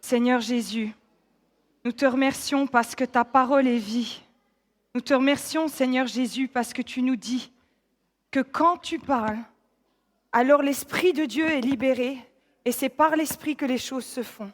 Seigneur Jésus, nous te remercions parce que ta parole est vie. Nous te remercions, Seigneur Jésus, parce que tu nous dis que quand tu parles, alors l'Esprit de Dieu est libéré et c'est par l'Esprit que les choses se font.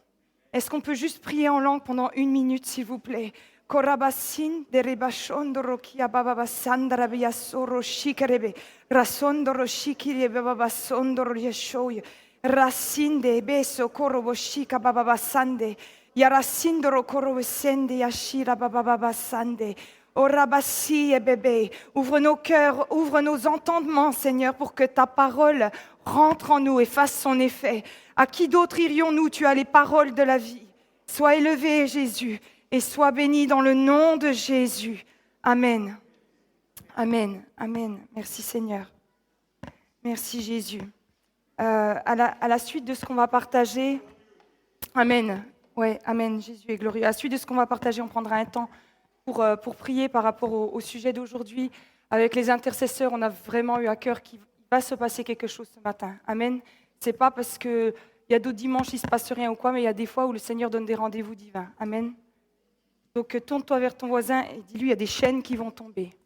Est-ce qu'on peut juste prier en langue pendant 1 minute, s'il vous plaît? Korabasin de rebashondoro kia baba sandra biasoro shikerebe rasondoro shikire baba sondoro yeshoy rasinde beso korobo shika baba sande yarasindoro korobo sende yashira baba sande. Oh Rabassi et bébé, ouvre nos cœurs, ouvre nos entendements, Seigneur, pour que ta parole rentre en nous et fasse son effet. À qui d'autre irions-nous? Tu as les paroles de la vie. Sois élevé, Jésus, et sois béni dans le nom de Jésus. Amen. Amen. Amen. Merci, Seigneur. Merci, Jésus. À la suite de ce qu'on va partager, Amen. Ouais, Amen. Jésus est glorieux. À la suite de ce qu'on va partager, on prendra un temps pour prier par rapport au sujet d'aujourd'hui. Avec les intercesseurs, on a vraiment eu à cœur qu'il va se passer quelque chose ce matin. Amen. C'est pas parce qu'il y a d'autres dimanches, il ne se passe rien ou quoi, mais il y a des fois où le Seigneur donne des rendez-vous divins. Amen. Donc tourne-toi vers ton voisin et dis-lui, il y a des chaînes qui vont tomber.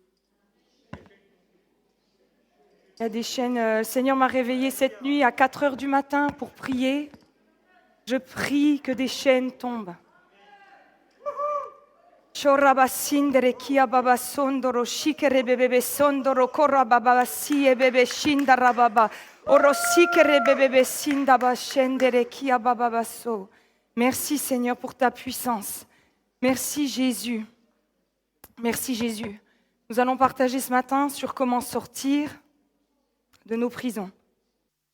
Il y a des chaînes. Le Seigneur m'a réveillée cette nuit à 4 heures du matin pour prier. Je prie que des chaînes tombent. Chorabasindere kia baba sondoro shikere bebe sondoro korababa si e bebe shindara baba oro sikere bebe sindaba shendere kia baba baso. Merci Seigneur pour ta puissance. Merci Jésus. Merci Jésus. Nous allons partager ce matin sur comment sortir de nos prisons.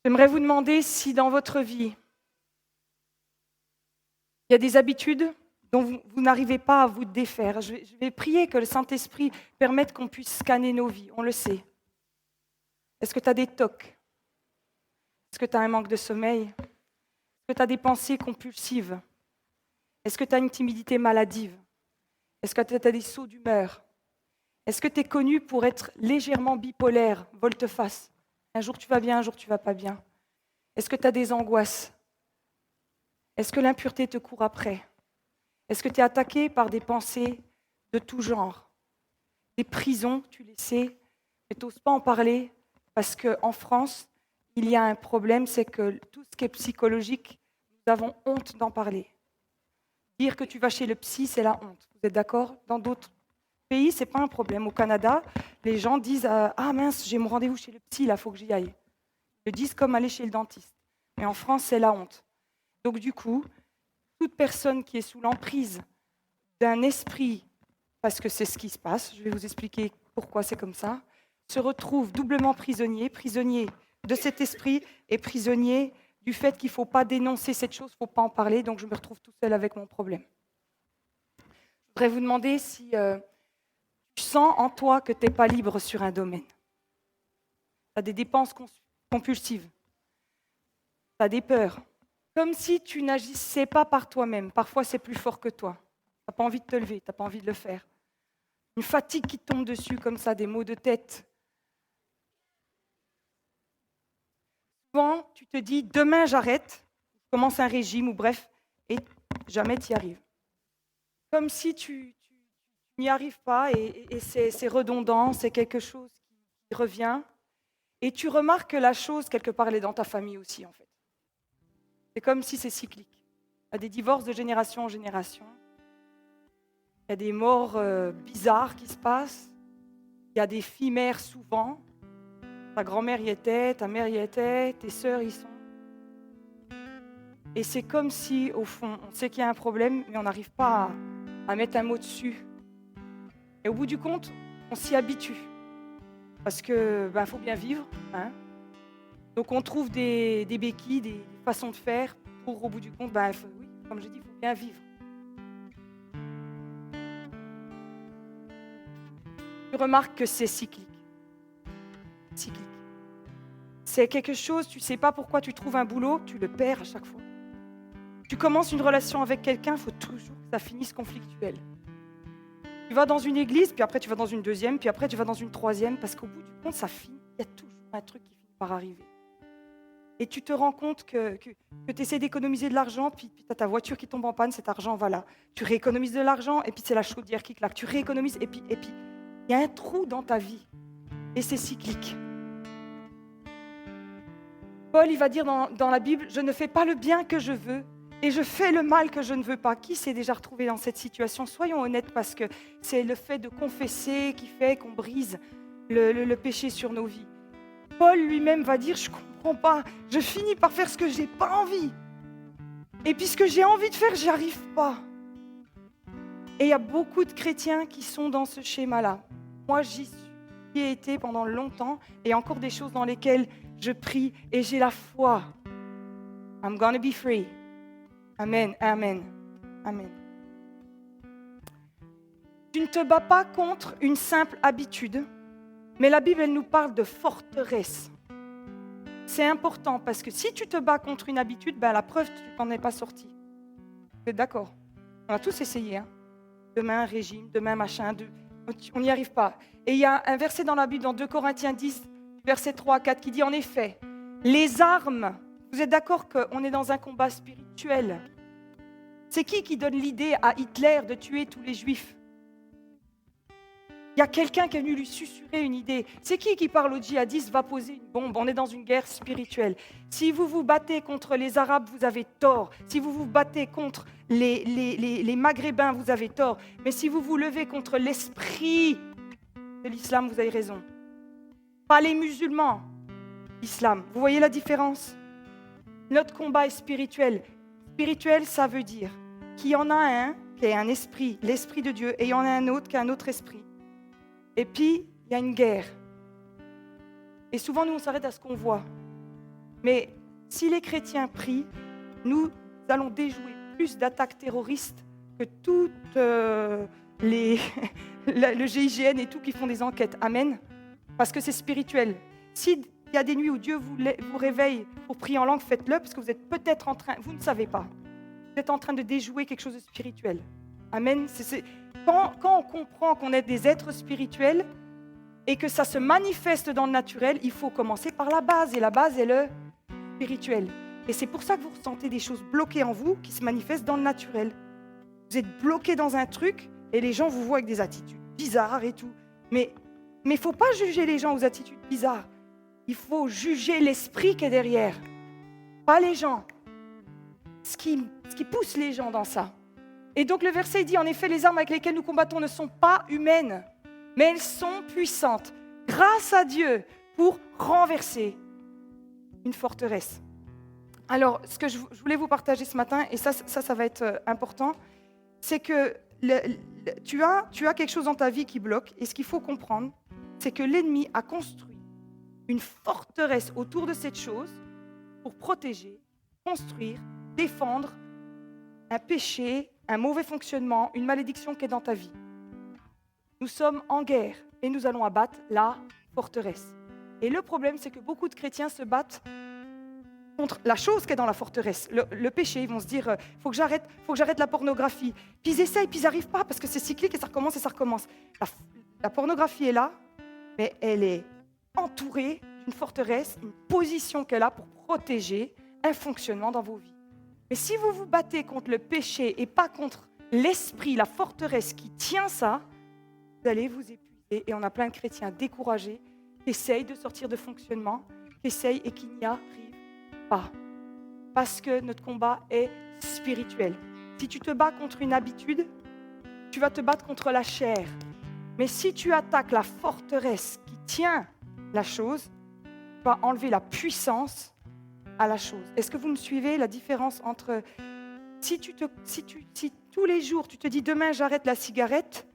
J'aimerais vous demander si dans votre vie, il y a des habitudes dont vous n'arrivez pas à vous défaire. Je vais prier que le Saint-Esprit permette qu'on puisse scanner nos vies, on le sait. Est-ce que tu as des tocs? Est-ce que tu as un manque de sommeil? Est-ce que tu as des pensées compulsives? Est-ce que tu as une timidité maladive? Est-ce que tu as des sauts d'humeur? Est-ce que tu es connu pour être légèrement bipolaire, volte-face? Un jour tu vas bien, un jour tu ne vas pas bien. Est-ce que tu as des angoisses? Est-ce que l'impureté te court après? Est-ce que tu es attaqué par des pensées de tout genre? Des prisons, tu les sais, mais tu n'oses pas en parler parce qu'en France, il y a un problème, c'est que tout ce qui est psychologique, nous avons honte d'en parler. Dire que tu vas chez le psy, c'est la honte. Vous êtes d'accord? Dans d'autres pays, ce n'est pas un problème. Au Canada, les gens disent « Ah mince, j'ai mon rendez-vous chez le psy, là, il faut que j'y aille ». Ils le disent comme aller chez le dentiste. Mais en France, c'est la honte. Donc du coup, toute personne qui est sous l'emprise d'un esprit, parce que c'est ce qui se passe, je vais vous expliquer pourquoi c'est comme ça, se retrouve doublement prisonnier de cet esprit et prisonnier du fait qu'il ne faut pas dénoncer cette chose, il ne faut pas en parler, donc je me retrouve tout seul avec mon problème. Je voudrais vous demander si tu sens en toi que tu n'es pas libre sur un domaine. Tu as des dépenses compulsives, tu as des peurs, comme si tu n'agissais pas par toi-même. Parfois, c'est plus fort que toi. Tu n'as pas envie de te lever, tu n'as pas envie de le faire. Une fatigue qui tombe dessus comme ça, des maux de tête. Souvent, tu te dis, demain j'arrête, je commence un régime ou bref, et jamais tu y arrives. Comme si tu n'y arrives pas et c'est redondant, c'est quelque chose qui revient. Et tu remarques que la chose, quelque part, elle est dans ta famille aussi, en fait. C'est comme si c'est cyclique. Il y a des divorces de génération en génération. Il y a des morts bizarres qui se passent. Il y a des filles mères souvent. Ta grand-mère y était, ta mère y était, tes sœurs y sont. Et c'est comme si, au fond, on sait qu'il y a un problème, mais on n'arrive pas à mettre un mot dessus. Et au bout du compte, on s'y habitue. Parce que faut bien vivre. Hein. Donc on trouve des béquilles, des façons de faire pour, au bout du compte, oui, comme je dis, il faut bien vivre. Tu remarques que c'est cyclique. C'est quelque chose, tu ne sais pas pourquoi tu trouves un boulot, tu le perds à chaque fois. Tu commences une relation avec quelqu'un, il faut toujours que ça finisse conflictuel. Tu vas dans une église, puis après tu vas dans une deuxième, puis après tu vas dans une troisième, parce qu'au bout du compte, ça finit, il y a toujours un truc qui finit par arriver. et tu te rends compte que tu essaies d'économiser de l'argent, puis tu as ta voiture qui tombe en panne, cet argent va là. Tu rééconomises de l'argent, et puis c'est la chaudière qui claque. Tu rééconomises, et puis il y a un trou dans ta vie, et c'est cyclique. Paul, il va dire dans la Bible, « Je ne fais pas le bien que je veux, et je fais le mal que je ne veux pas. » Qui s'est déjà retrouvé dans cette situation? Soyons honnêtes, parce que c'est le fait de confesser qui fait qu'on brise le péché sur nos vies. Paul lui-même va dire, « Je ne comprends pas, je finis par faire ce que je n'ai pas envie. Et puis ce que j'ai envie de faire, je n'y arrive pas. » Et il y a beaucoup de chrétiens qui sont dans ce schéma-là. Moi, j'y ai été pendant longtemps, et il y a encore des choses dans lesquelles je prie et j'ai la foi. I'm gonna be free. Amen, amen, amen. Tu ne te bats pas contre une simple habitude, mais la Bible, elle nous parle de forteresse. C'est important parce que si tu te bats contre une habitude, ben la preuve, tu n'en es pas sorti. Vous êtes d'accord? On a tous essayé. Hein? Demain, un régime, demain, machin. On n'y arrive pas. Et il y a un verset dans la Bible, dans 2 Corinthiens 10, verset 3 à 4, qui dit en effet, les armes, vous êtes d'accord qu'on est dans un combat spirituel? C'est qui donne l'idée à Hitler de tuer tous les juifs? Il y a quelqu'un qui est venu lui susurrer une idée. C'est qui parle aux djihadistes, va poser une bombe? On est dans une guerre spirituelle. Si vous vous battez contre les Arabes, vous avez tort. Si vous vous battez contre les Maghrébins, vous avez tort. Mais si vous vous levez contre l'esprit de l'islam, vous avez raison. Pas les musulmans, l'islam. Vous voyez la différence? Notre combat est spirituel. Spirituel, ça veut dire qu'il y en a un qui est un esprit, l'esprit de Dieu, et il y en a un autre qui est un autre esprit. Et puis, il y a une guerre. Et souvent, nous, on s'arrête à ce qu'on voit. Mais si les chrétiens prient, nous allons déjouer plus d'attaques terroristes que toutes le GIGN et tout qui font des enquêtes. Amen. Parce que c'est spirituel. S'il y a des nuits où Dieu vous réveille pour prier en langue, faites-le, parce que vous êtes peut-être en train, vous ne savez pas, vous êtes en train de déjouer quelque chose de spirituel. Amen. Quand on comprend qu'on est des êtres spirituels et que ça se manifeste dans le naturel, il faut commencer par la base. Et la base est le spirituel. Et c'est pour ça que vous ressentez des choses bloquées en vous qui se manifestent dans le naturel. Vous êtes bloqué dans un truc et les gens vous voient avec des attitudes bizarres et tout. Mais il ne faut pas juger les gens aux attitudes bizarres. Il faut juger l'esprit qui est derrière. Pas les gens. Ce qui pousse les gens dans ça. Et donc le verset dit, en effet, les armes avec lesquelles nous combattons ne sont pas humaines, mais elles sont puissantes, grâce à Dieu, pour renverser une forteresse. Alors, ce que je voulais vous partager ce matin, et ça va être important, c'est que tu as quelque chose dans ta vie qui bloque, et ce qu'il faut comprendre, c'est que l'ennemi a construit une forteresse autour de cette chose pour protéger, construire, défendre un péché, un mauvais fonctionnement, une malédiction qui est dans ta vie. Nous sommes en guerre et nous allons abattre la forteresse. Et le problème, c'est que beaucoup de chrétiens se battent contre la chose qui est dans la forteresse, le péché. Ils vont se dire, faut que j'arrête la pornographie. Puis ils essayent, puis ils n'arrivent pas parce que c'est cyclique et ça recommence et ça recommence. La pornographie est là, mais elle est entourée d'une forteresse, une position qu'elle a pour protéger un fonctionnement dans vos vies. Mais si vous vous battez contre le péché et pas contre l'esprit, la forteresse qui tient ça, vous allez vous épuiser. Et on a plein de chrétiens découragés qui essayent de sortir de fonctionnement, qui essayent et qui n'y arrivent pas. Parce que notre combat est spirituel. Si tu te bats contre une habitude, tu vas te battre contre la chair. Mais si tu attaques la forteresse qui tient la chose, tu vas enlever la puissance à la chose. Est-ce que vous me suivez la différence entre si tous les jours tu te dis demain j'arrête la cigarette,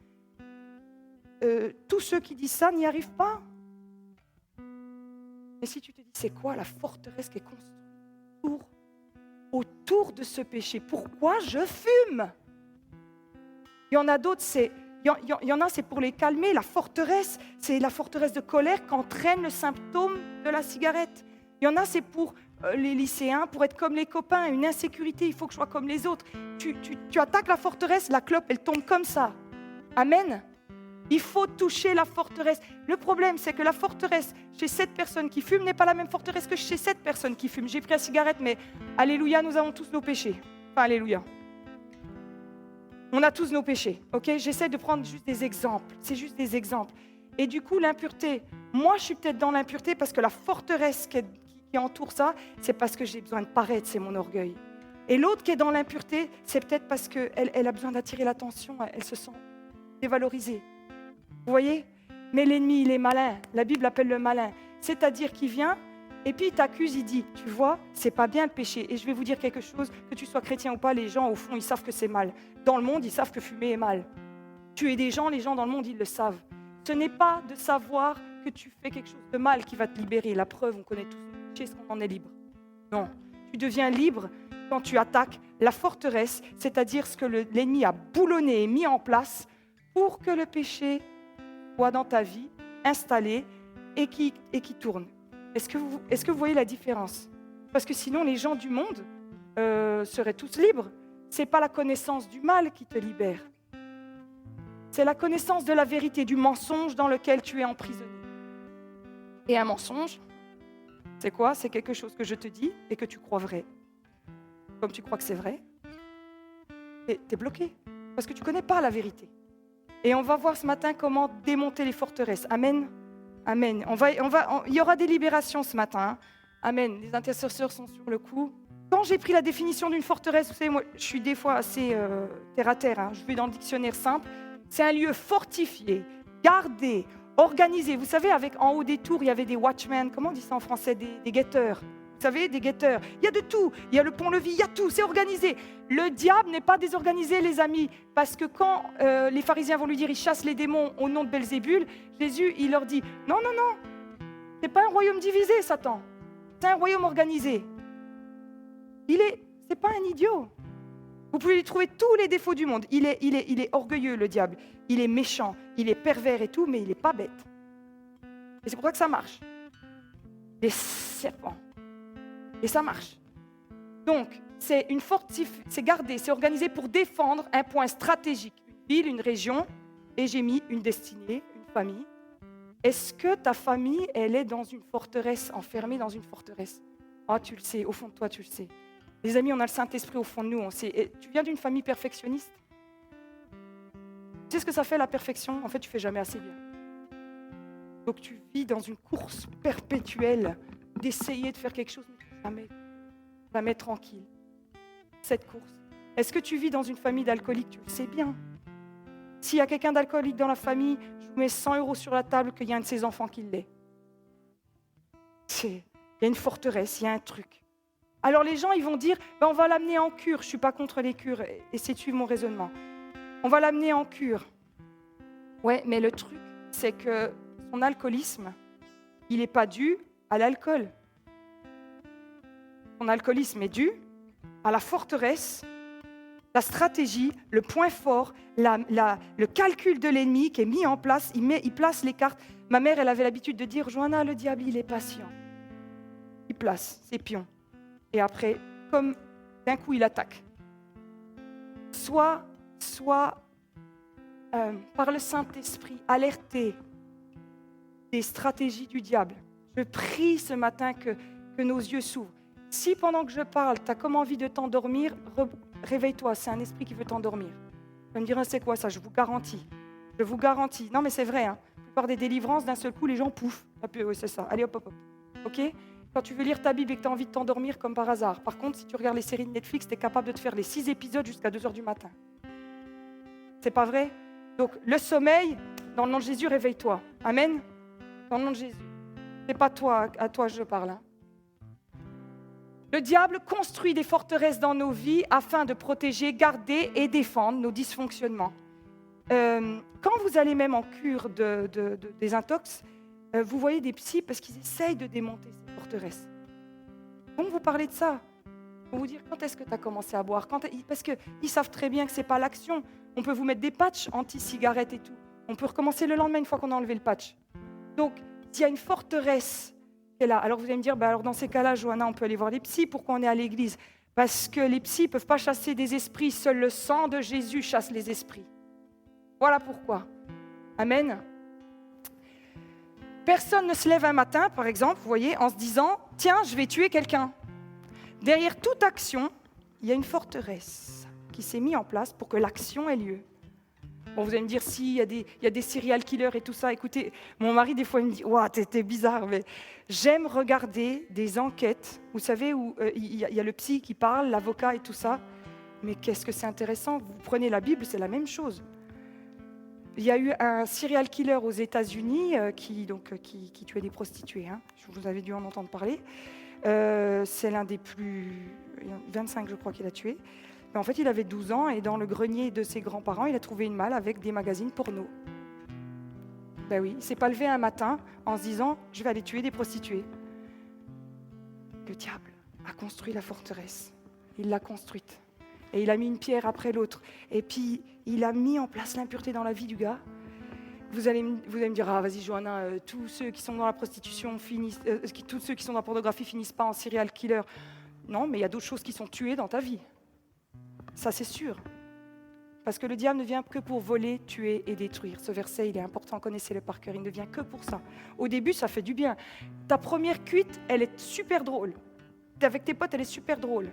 tous ceux qui disent ça n'y arrivent pas. Mais si tu te dis c'est quoi la forteresse qui est construite autour de ce péché? Pourquoi je fume? Il y en a d'autres, c'est pour les calmer. La forteresse, c'est la forteresse de colère qu'entraîne le symptôme de la cigarette. Il y en a, c'est pour les lycéens, pour être comme les copains, une insécurité, il faut que je sois comme les autres. Tu attaques la forteresse, la clope, elle tombe comme ça. Amen. Il faut toucher la forteresse. Le problème, c'est que la forteresse chez cette personne qui fume n'est pas la même forteresse que chez cette personne qui fume. J'ai pris la cigarette, mais alléluia, nous avons tous nos péchés. Enfin, alléluia. On a tous nos péchés, ok? J'essaie de prendre juste des exemples. C'est juste des exemples. Et du coup, l'impureté. Moi, je suis peut-être dans l'impureté parce que la forteresse qui entoure ça, c'est parce que j'ai besoin de paraître, c'est mon orgueil. Et l'autre qui est dans l'impureté, c'est peut-être parce qu'elle a besoin d'attirer l'attention, elle se sent dévalorisée. Vous voyez? Mais l'ennemi, il est malin. La Bible l'appelle le malin. C'est-à-dire qu'il vient et puis il t'accuse, il dit, tu vois, c'est pas bien le péché. Et je vais vous dire quelque chose, que tu sois chrétien ou pas, les gens, au fond, ils savent que c'est mal. Dans le monde, ils savent que fumer est mal. Tuer des gens, les gens dans le monde, ils le savent. Ce n'est pas de savoir que tu fais quelque chose de mal qui va te libérer. La preuve, on connaît tous le péché, est-ce qu'on en est libre? Non. Tu deviens libre quand tu attaques la forteresse, c'est-à-dire ce que l'ennemi a boulonné et mis en place pour que le péché soit dans ta vie, installé et qui tourne. Est-ce que vous voyez la différence? Parce que sinon, les gens du monde seraient tous libres. Ce n'est pas la connaissance du mal qui te libère. C'est la connaissance de la vérité, du mensonge dans lequel tu es emprisonné. Et un mensonge, c'est quoi? C'est quelque chose que je te dis et que tu crois vrai. Comme tu crois que c'est vrai, tu es bloqué. Parce que tu ne connais pas la vérité. Et on va voir ce matin comment démonter les forteresses. Amen. Amen. Il y aura des libérations ce matin. Hein. Amen. Les intercesseurs sont sur le coup. Quand j'ai pris la définition d'une forteresse, vous savez, moi, je suis des fois assez terre à terre. Hein. Je vais dans le dictionnaire simple. C'est un lieu fortifié, gardé, organisé. Vous savez, en haut des tours, il y avait des watchmen. Comment on dit ça en français? Des guetteurs. Vous savez, des guetteurs. Il y a de tout. Il y a le pont-levis, il y a tout. C'est organisé. Le diable n'est pas désorganisé, les amis. Parce que quand les pharisiens vont lui dire, il chasse les démons au nom de Belzébul, Jésus, il leur dit, non, non, non. Ce n'est pas un royaume divisé, Satan. C'est un royaume organisé. Ce n'est pas un idiot. Vous pouvez lui trouver tous les défauts du monde. Il est orgueilleux, le diable. Il est méchant. Il est pervers et tout, mais il n'est pas bête. Et c'est pour ça que ça marche. Les serpents. Et ça marche. Donc, c'est gardé, c'est organisé pour défendre un point stratégique, une ville, une région, et j'ai mis une destinée, une famille. Est-ce que ta famille, elle est dans une forteresse, enfermée dans une forteresse? Ah, tu le sais, au fond de toi, tu le sais. Les amis, on a le Saint-Esprit au fond de nous, on sait. Et tu viens d'une famille perfectionniste? Tu sais ce que ça fait, la perfection? En fait, tu ne fais jamais assez bien. Donc, tu vis dans une course perpétuelle d'essayer de faire quelque chose, jamais tranquille. Cette course. Est-ce que tu vis dans une famille d'alcooliques? Tu le sais bien. S'il y a quelqu'un d'alcoolique dans la famille, je vous mets 100 € sur la table qu'il y a un de ses enfants qui l'est. Il y a une forteresse, il y a un truc. Alors les gens, ils vont dire, on va l'amener en cure. Je ne suis pas contre les cures, essayez de suivre mon raisonnement. On va l'amener en cure. Ouais, mais le truc, c'est que son alcoolisme, il n'est pas dû à l'alcool. Son alcoolisme est dû à la forteresse, la stratégie, le point fort, le calcul de l'ennemi qui est mis en place. Il place les cartes. Ma mère, elle avait l'habitude de dire, Johanna, le diable, il est patient. Il place ses pions. Et après, comme d'un coup, il attaque. Soit par le Saint-Esprit, alerté des stratégies du diable. Je prie ce matin que nos yeux s'ouvrent. Si pendant que je parle, tu as comme envie de t'endormir, réveille-toi, c'est un esprit qui veut t'endormir. Tu vas me dire, c'est quoi ça? Je vous garantis. Je vous garantis. Non, mais c'est vrai. Hein. La plupart des délivrances, d'un seul coup, les gens pouffent. Oui, c'est ça. Allez, hop, hop, hop. OK? Quand tu veux lire ta Bible et que tu as envie de t'endormir comme par hasard. Par contre, si tu regardes les séries de Netflix, tu es capable de te faire les 6 épisodes jusqu'à 2h du matin. C'est pas vrai? Donc, le sommeil, dans le nom de Jésus, réveille-toi. Amen? Dans le nom de Jésus. C'est pas toi, à toi je parle. Hein. Le diable construit des forteresses dans nos vies afin de protéger, garder et défendre nos dysfonctionnements. Quand vous allez même en cure des intox, vous voyez des psys parce qu'ils essayent de démonter ces forteresses. Donc vous parlez de ça. Ils vont vous dire quand est-ce que tu as commencé à boire, parce qu'ils savent très bien que ce n'est pas l'action. On peut vous mettre des patchs anti-cigarettes et tout. On peut recommencer le lendemain une fois qu'on a enlevé le patch. Donc, s'il y a une forteresse qui est là, alors vous allez me dire, alors dans ces cas-là, Johanna, on peut aller voir les psys. Pourquoi on est à l'église? Parce que les psys ne peuvent pas chasser des esprits. Seul le sang de Jésus chasse les esprits. Voilà pourquoi. Amen. Personne ne se lève un matin, par exemple, vous voyez, en se disant « Tiens, je vais tuer quelqu'un ». Derrière toute action, il y a une forteresse qui s'est mise en place pour que l'action ait lieu. Bon, vous allez me dire, si, il y a des serial killers et tout ça. Écoutez, mon mari, des fois, il me dit « Ouah, t'es bizarre », mais j'aime regarder des enquêtes, vous savez, où il y a le psy qui parle, l'avocat et tout ça. Mais qu'est-ce que c'est intéressant. Vous prenez la Bible, c'est la même chose. Il y a eu un serial killer aux États-Unis qui tuait des prostituées. Hein. Vous avez dû en entendre parler. C'est l'un des plus... 25, je crois, qu'il a tué. Mais en fait, il avait 12 ans et dans le grenier de ses grands-parents, il a trouvé une malle avec des magazines porno. Ben oui, il ne s'est pas levé un matin en se disant « je vais aller tuer des prostituées ». Le diable a construit la forteresse. Il l'a construite. Et il a mis une pierre après l'autre. Et puis, il a mis en place l'impureté dans la vie du gars. Vous allez me dire, ah vas-y Johanna, tous ceux qui sont dans la prostitution finissent, tous ceux qui sont dans la pornographie finissent pas en serial killer. Non, mais il y a d'autres choses qui sont tuées dans ta vie. Ça, c'est sûr. Parce que le diable ne vient que pour voler, tuer et détruire. Ce verset, il est important, connaissez-le par cœur. Il ne vient que pour ça. Au début, ça fait du bien. Ta première cuite, elle est super drôle. T'es avec tes potes, elle est super drôle.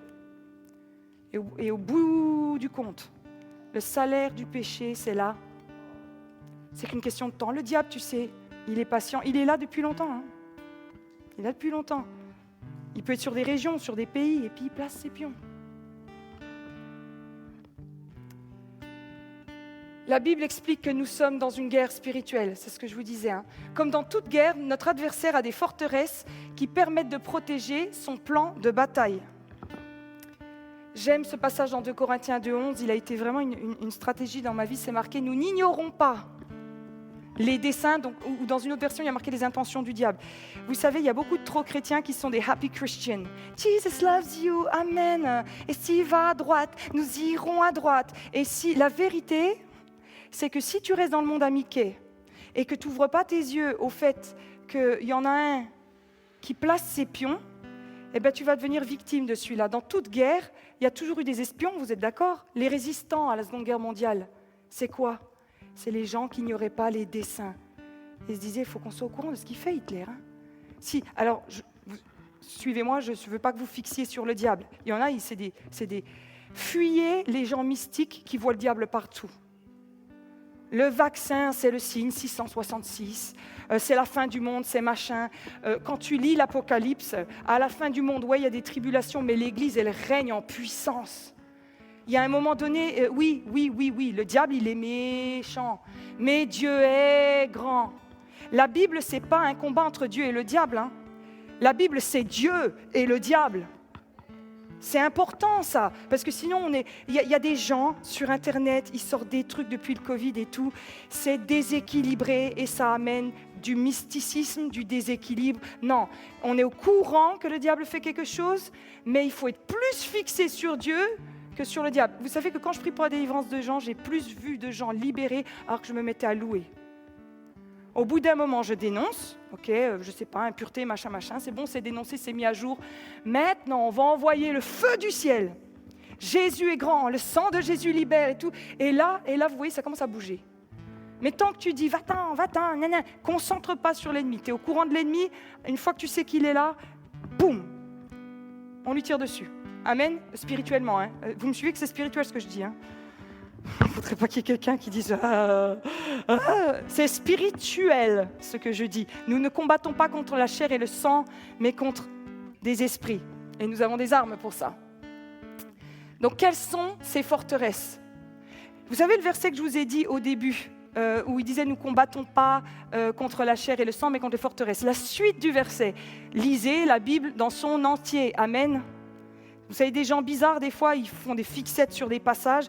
Et au bout du compte, le salaire du péché, c'est là. C'est qu'une question de temps. Le diable, tu sais, il est patient. Il est là depuis longtemps. Hein. Il est là depuis longtemps. Il peut être sur des régions, sur des pays, et puis il place ses pions. La Bible explique que nous sommes dans une guerre spirituelle, c'est ce que je vous disais. Hein. Comme dans toute guerre, notre adversaire a des forteresses qui permettent de protéger son plan de bataille. J'aime ce passage dans 2 Corinthiens 2,11, il a été vraiment une stratégie dans ma vie, c'est marqué « Nous n'ignorons pas les desseins », ou dans une autre version, il y a marqué « les intentions du diable ». Vous savez, il y a beaucoup de trop chrétiens qui sont des happy Christians. « Jesus loves you, amen ». Et s'il va à droite, nous irons à droite. Et si la vérité, c'est que si tu restes dans le monde amiqué et que tu n'ouvres pas tes yeux au fait qu'il y en a un qui place ses pions, eh ben, tu vas devenir victime de celui-là. Dans toute guerre, il y a toujours eu des espions, vous êtes d'accord ? Les résistants à la Seconde Guerre mondiale, c'est quoi ? C'est les gens qui n'ignoraient pas les desseins. Ils se disaient, il faut qu'on soit au courant de ce qu'il fait Hitler. Hein. Si, alors, suivez-moi, je ne veux pas que vous fixiez sur le diable. Il y en a, c'est des... Fuyez les gens mystiques qui voient le diable partout. Le vaccin, c'est le signe 666. C'est la fin du monde, c'est machin. Quand tu lis l'Apocalypse, à la fin du monde, ouais, il y a des tribulations, mais l'Église, elle règne en puissance. Il y a un moment donné, oui, le diable, il est méchant, mais Dieu est grand. La Bible, ce n'est pas un combat entre Dieu et le diable. Hein. La Bible, c'est Dieu et le diable. C'est important ça, parce que sinon, il y a des gens sur Internet, ils sortent des trucs depuis le Covid et tout, c'est déséquilibré et ça amène du mysticisme, du déséquilibre. Non, on est au courant que le diable fait quelque chose, mais il faut être plus fixé sur Dieu que sur le diable. Vous savez que quand je prie pour la délivrance de gens, j'ai plus vu de gens libérés alors que je me mettais à louer. Au bout d'un moment, je dénonce, ok, je sais pas, impureté, machin, c'est bon, c'est dénoncé, c'est mis à jour. Maintenant, on va envoyer le feu du ciel. Jésus est grand, le sang de Jésus libère et tout. Et là, vous voyez, ça commence à bouger. Mais tant que tu dis, va-t'en, concentre pas sur l'ennemi. Tu es au courant de l'ennemi, une fois que tu sais qu'il est là, boum, on lui tire dessus. Amen, spirituellement. Hein. Vous me suivez que c'est spirituel ce que je dis, hein. Il ne faudrait pas qu'il y ait quelqu'un qui dise c'est spirituel ce que je dis. Nous ne combattons pas contre la chair et le sang, mais contre des esprits. Et nous avons des armes pour ça. Donc, quelles sont ces forteresses ? Vous savez le verset que je vous ai dit au début, où il disait « Nous ne combattons pas contre la chair et le sang, mais contre les forteresses ». La suite du verset, lisez la Bible dans son entier. Amen. Vous savez, des gens bizarres, des fois, ils font des fixettes sur des passages.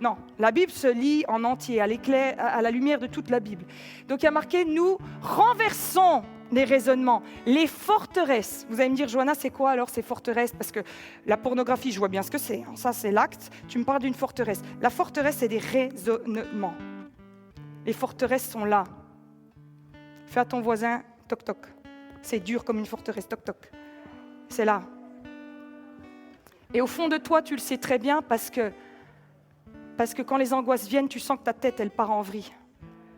Non, la Bible se lit en entier, à la lumière de toute la Bible. Donc il y a marqué, nous renversons les raisonnements, les forteresses. Vous allez me dire, Johanna, c'est quoi alors ces forteresses ? Parce que la pornographie, je vois bien ce que c'est. Ça, c'est l'acte. Tu me parles d'une forteresse. La forteresse, c'est des raisonnements. Les forteresses sont là. Fais à ton voisin, toc toc. C'est dur comme une forteresse, toc toc. C'est là. Et au fond de toi, tu le sais très bien parce que quand les angoisses viennent, tu sens que ta tête, elle part en vrille.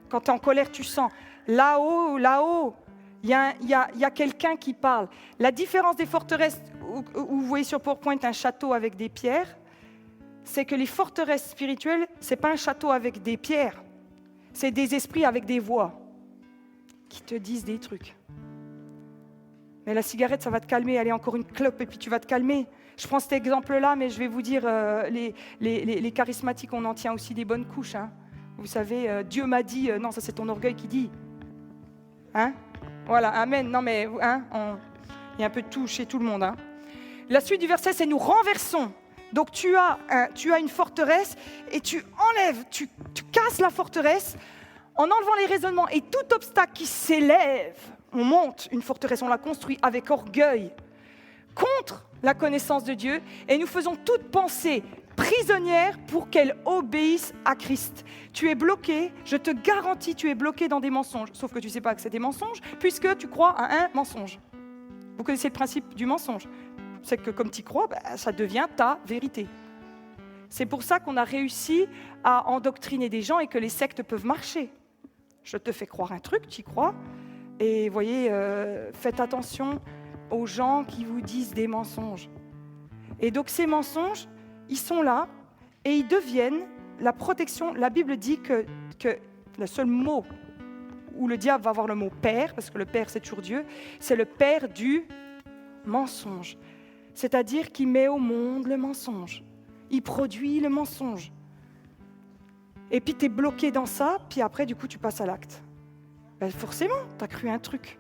Quand tu es en colère, tu sens. Là-haut, il y a quelqu'un qui parle. La différence des forteresses, où vous voyez sur PowerPoint un château avec des pierres, c'est que les forteresses spirituelles, ce n'est pas un château avec des pierres, c'est des esprits avec des voix qui te disent des trucs. Mais la cigarette, ça va te calmer. Allez, encore une clope et puis tu vas te calmer. Je prends cet exemple-là, mais je vais vous dire, les charismatiques, on en tient aussi des bonnes couches. Hein. Vous savez, Dieu m'a dit, non, ça c'est ton orgueil qui dit. Hein? Voilà, amen. Non, mais hein, il y a un peu de tout chez tout le monde. Hein. La suite du verset, c'est nous renversons. Donc tu as une forteresse et tu enlèves, tu casses la forteresse en enlevant les raisonnements et tout obstacle qui s'élève. On monte une forteresse, on la construit avec orgueil contre la connaissance de Dieu et nous faisons toute pensée prisonnière pour qu'elle obéisse à Christ. Tu es bloqué, je te garantis, tu es bloqué dans des mensonges, sauf que tu ne sais pas que c'est des mensonges, puisque tu crois à un mensonge. Vous connaissez le principe du mensonge. C'est que comme tu y crois, ça devient ta vérité. C'est pour ça qu'on a réussi à endoctriner des gens et que les sectes peuvent marcher. Je te fais croire un truc, tu y crois, et voyez, faites attention aux gens qui vous disent des mensonges. Et donc ces mensonges, ils sont là et ils deviennent la protection. La Bible dit que le seul mot où le diable va avoir le mot père, parce que le père c'est toujours Dieu, c'est le père du mensonge. C'est-à-dire qu'il met au monde le mensonge. Il produit le mensonge. Et puis tu es bloqué dans ça, puis après du coup tu passes à l'acte. Forcément, tu as cru un truc.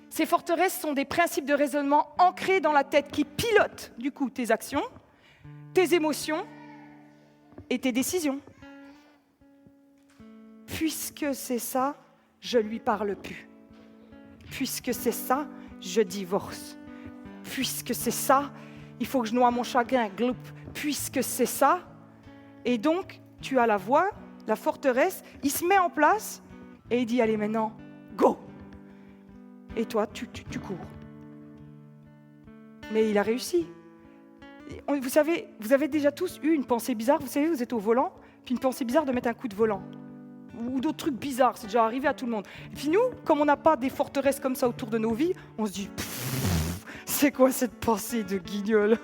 Ces forteresses sont des principes de raisonnement ancrés dans la tête qui pilotent du coup tes actions, tes émotions et tes décisions. Puisque c'est ça, je ne lui parle plus. Puisque c'est ça, je divorce. Puisque c'est ça, il faut que je noie mon chagrin, gloup. Puisque c'est ça, et donc tu as la voix, la forteresse, il se met en place et il dit allez maintenant, go. Et toi, tu cours. Mais il a réussi. Vous savez, vous avez déjà tous eu une pensée bizarre. Vous savez, vous êtes au volant, puis une pensée bizarre de mettre un coup de volant. Ou d'autres trucs bizarres, c'est déjà arrivé à tout le monde. Et puis nous, comme on n'a pas des forteresses comme ça autour de nos vies, on se dit, c'est quoi cette pensée de guignol?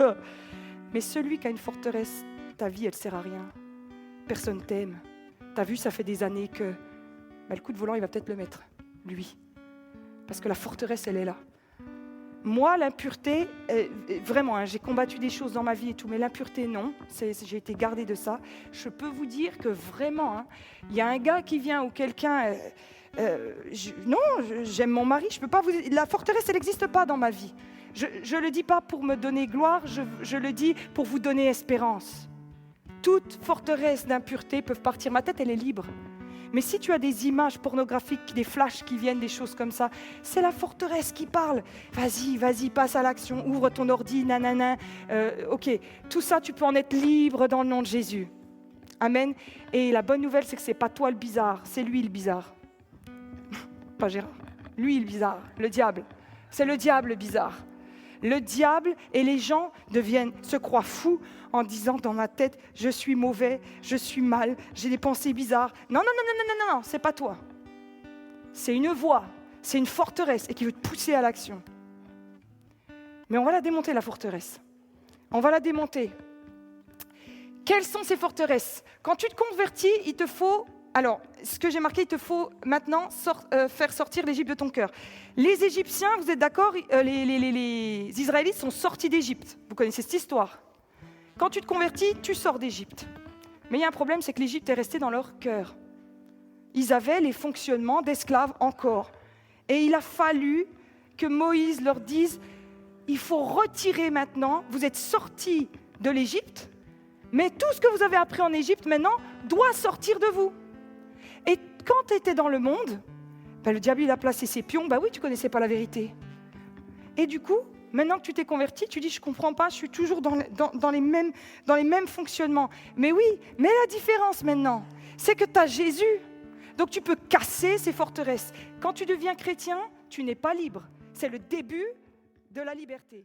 Mais celui qui a une forteresse, ta vie, elle ne sert à rien. Personne t'aime. T'as vu, ça fait des années que le coup de volant, il va peut-être le mettre, lui. Parce que la forteresse, elle est là. Moi, l'impureté, vraiment, j'ai combattu des choses dans ma vie et tout, mais l'impureté, non. J'ai été gardée de ça. Je peux vous dire que vraiment, il y a un gars qui vient ou quelqu'un... j'aime mon mari, je peux pas vous... La forteresse, elle n'existe pas dans ma vie. Je ne le dis pas pour me donner gloire, je le dis pour vous donner espérance. Toutes forteresses d'impureté peuvent partir. Ma tête, elle est libre. Mais si tu as des images pornographiques, des flashs qui viennent, des choses comme ça, c'est la forteresse qui parle. Vas-y, passe à l'action, ouvre ton ordi, nanana. Ok, tout ça, tu peux en être libre dans le nom de Jésus. Amen. Et la bonne nouvelle, c'est que ce n'est pas toi le bizarre, c'est lui le bizarre. Pas Gérard. Lui le bizarre, le diable. C'est le diable le bizarre. Le diable et les gens se croient fous en disant dans ma tête, je suis mauvais, je suis mal, j'ai des pensées bizarres. Non, c'est pas toi. C'est une voix, c'est une forteresse et qui veut te pousser à l'action. Mais on va la démonter, la forteresse. On va la démonter. Quelles sont ces forteresses? Quand tu te convertis, il te faut... Alors, ce que j'ai marqué, il te faut maintenant faire sortir l'Égypte de ton cœur. Les Égyptiens, vous êtes d'accord, les Israélites sont sortis d'Égypte. Vous connaissez cette histoire. Quand tu te convertis, tu sors d'Égypte. Mais il y a un problème, c'est que l'Égypte est restée dans leur cœur. Ils avaient les fonctionnements d'esclaves encore. Et il a fallu que Moïse leur dise, il faut retirer maintenant, vous êtes sortis de l'Égypte, mais tout ce que vous avez appris en Égypte maintenant doit sortir de vous. Et quand tu étais dans le monde, le diable il a placé ses pions, oui, tu ne connaissais pas la vérité. Et du coup, maintenant que tu t'es converti, tu dis, je ne comprends pas, je suis toujours dans les mêmes fonctionnements. Mais oui, mais la différence maintenant, c'est que tu as Jésus. Donc tu peux casser ces forteresses. Quand tu deviens chrétien, tu n'es pas libre. C'est le début de la liberté.